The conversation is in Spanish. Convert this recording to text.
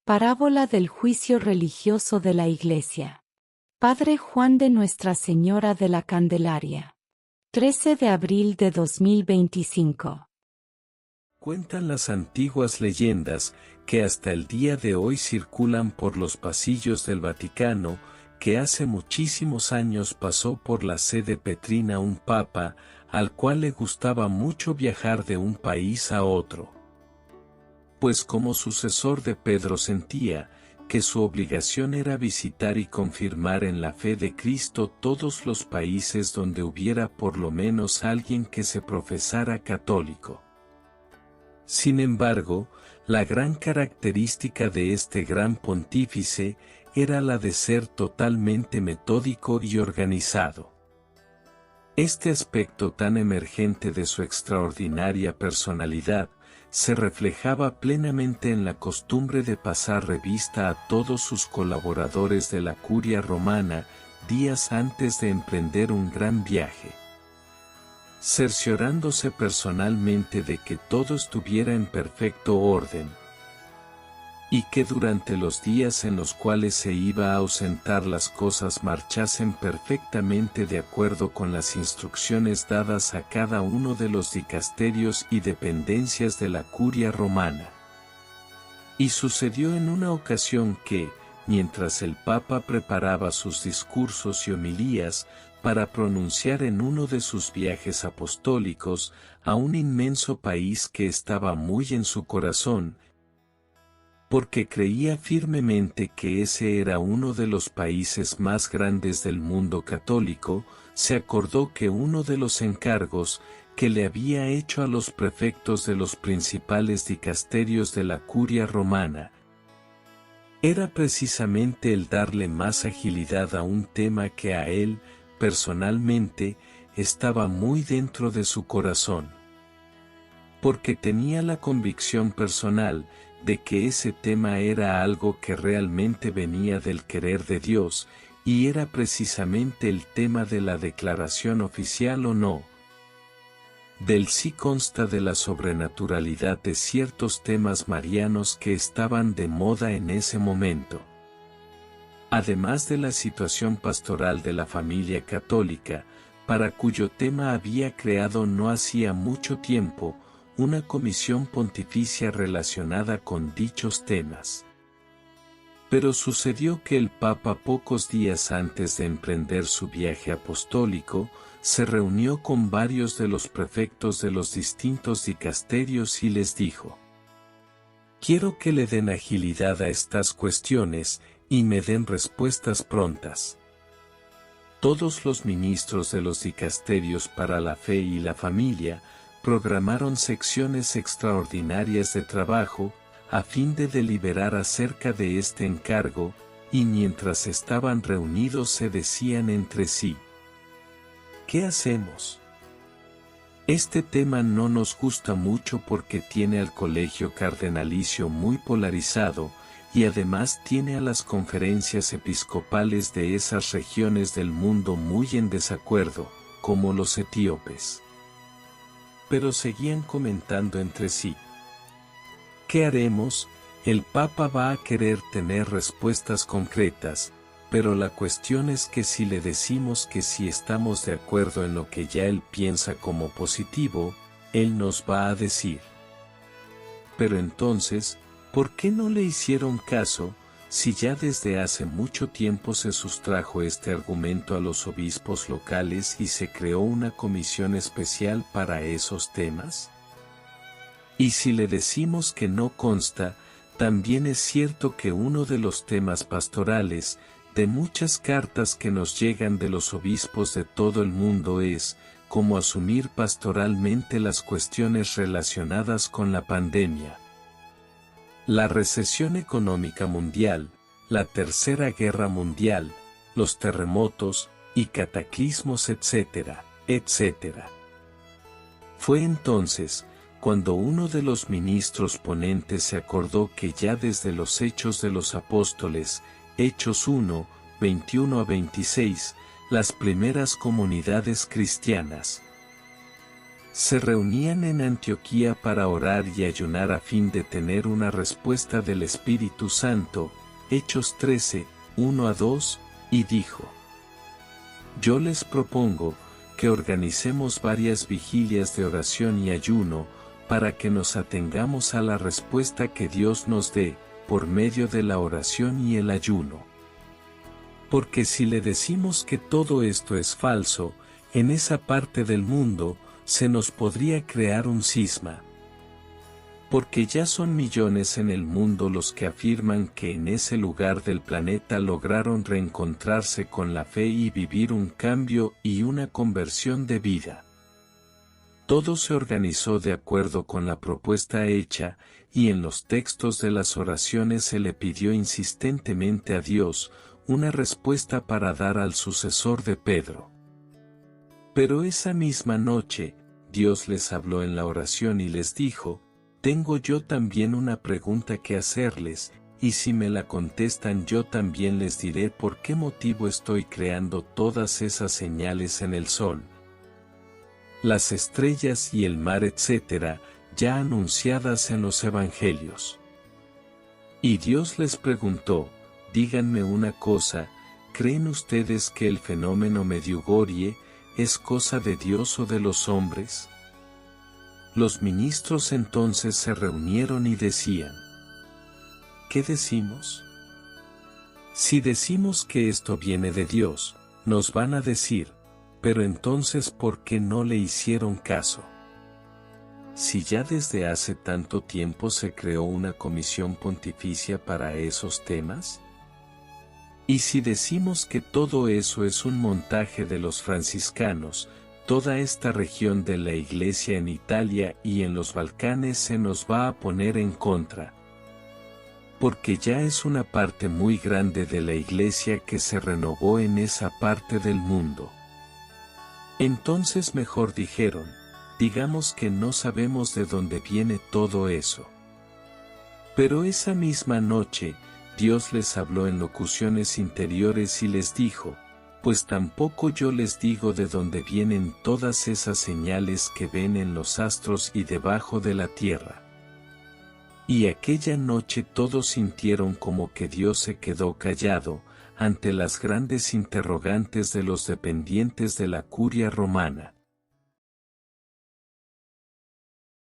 Parábola del juicio religioso de la Iglesia. Padre Juan de Nuestra Señora de la Candelaria. 13 de abril de 2025. Cuentan las antiguas leyendas que hasta el día de hoy circulan por los pasillos del Vaticano, que hace muchísimos años pasó por la sede petrina un papa, al cual le gustaba mucho viajar de un país a otro. Pues como sucesor de Pedro sentía que su obligación era visitar y confirmar en la fe de Cristo todos los países donde hubiera por lo menos alguien que se profesara católico. Sin embargo, la gran característica de este gran pontífice era la de ser totalmente metódico y organizado. Este aspecto tan emergente de su extraordinaria personalidad se reflejaba plenamente en la costumbre de pasar revista a todos sus colaboradores de la curia romana días antes de emprender un gran viaje, cerciorándose personalmente de que todo estuviera en perfecto orden, y que durante los días en los cuales se iba a ausentar las cosas marchasen perfectamente de acuerdo con las instrucciones dadas a cada uno de los dicasterios y dependencias de la curia romana. Y sucedió en una ocasión que, mientras el Papa preparaba sus discursos y homilías para pronunciar en uno de sus viajes apostólicos a un inmenso país que estaba muy en su corazón, porque creía firmemente que ese era uno de los países más grandes del mundo católico, se acordó que uno de los encargos que le había hecho a los prefectos de los principales dicasterios de la curia romana era precisamente el darle más agilidad a un tema que a él, personalmente, estaba muy dentro de su corazón. Porque tenía la convicción personal de que ese tema era algo que realmente venía del querer de Dios, y era precisamente el tema de la declaración oficial o no. Del sí consta de la sobrenaturalidad de ciertos temas marianos que estaban de moda en ese momento. Además de la situación pastoral de la familia católica, para cuyo tema había creado no hacía mucho tiempo, una comisión pontificia relacionada con dichos temas. Pero sucedió que el Papa pocos días antes de emprender su viaje apostólico, se reunió con varios de los prefectos de los distintos dicasterios y les dijo: «Quiero que le den agilidad a estas cuestiones, y me den respuestas prontas». Todos los ministros de los dicasterios para la fe y la familia, programaron secciones extraordinarias de trabajo, a fin de deliberar acerca de este encargo, y mientras estaban reunidos se decían entre sí: ¿qué hacemos? Este tema no nos gusta mucho porque tiene al colegio cardenalicio muy polarizado, y además tiene a las conferencias episcopales de esas regiones del mundo muy en desacuerdo, como los etíopes. Pero seguían comentando entre sí: ¿qué haremos? El Papa va a querer tener respuestas concretas, pero la cuestión es que si le decimos que si estamos de acuerdo en lo que ya él piensa como positivo, él nos va a decir: pero entonces, ¿por qué no le hicieron caso, si ya desde hace mucho tiempo se sustrajo este argumento a los obispos locales y se creó una comisión especial para esos temas? Y si le decimos que no consta, también es cierto que uno de los temas pastorales, de muchas cartas que nos llegan de los obispos de todo el mundo es, cómo asumir pastoralmente las cuestiones relacionadas con la pandemia, la recesión económica mundial, la Tercera Guerra Mundial, los terremotos y cataclismos, etcétera, etcétera. Fue entonces cuando uno de los ministros ponentes se acordó que ya desde los Hechos de los Apóstoles, Hechos 1, 21 a 26, las primeras comunidades cristianas se reunían en Antioquía para orar y ayunar a fin de tener una respuesta del Espíritu Santo. Hechos 13, 1-2, y dijo: Yo les propongo que organicemos varias vigilias de oración y ayuno, para que nos atengamos a la respuesta que Dios nos dé, por medio de la oración y el ayuno. Porque si le decimos que todo esto es falso, en esa parte del mundo, se nos podría crear un cisma. Porque ya son millones en el mundo los que afirman que en ese lugar del planeta lograron reencontrarse con la fe y vivir un cambio y una conversión de vida. Todo se organizó de acuerdo con la propuesta hecha, y en los textos de las oraciones se le pidió insistentemente a Dios una respuesta para dar al sucesor de Pedro. Pero esa misma noche, Dios les habló en la oración y les dijo: Tengo yo también una pregunta que hacerles, y si me la contestan yo también les diré por qué motivo estoy creando todas esas señales en el sol, las estrellas y el mar, etc., ya anunciadas en los evangelios. Y Dios les preguntó: Díganme una cosa, ¿creen ustedes que el fenómeno Medjugorje es cosa de Dios o de los hombres? Los ministros entonces se reunieron y decían: ¿Qué decimos? Si decimos que esto viene de Dios, nos van a decir: pero entonces ¿por qué no le hicieron caso? Si ya desde hace tanto tiempo se creó una comisión pontificia para esos temas. Y si decimos que todo eso es un montaje de los franciscanos, toda esta región de la Iglesia en Italia y en los Balcanes se nos va a poner en contra. Porque ya es una parte muy grande de la Iglesia que se renovó en esa parte del mundo. Entonces mejor dijeron: digamos que no sabemos de dónde viene todo eso. Pero esa misma noche, Dios les habló en locuciones interiores y les dijo: pues tampoco yo les digo de dónde vienen todas esas señales que ven en los astros y debajo de la tierra. Y aquella noche todos sintieron como que Dios se quedó callado ante las grandes interrogantes de los dependientes de la curia romana.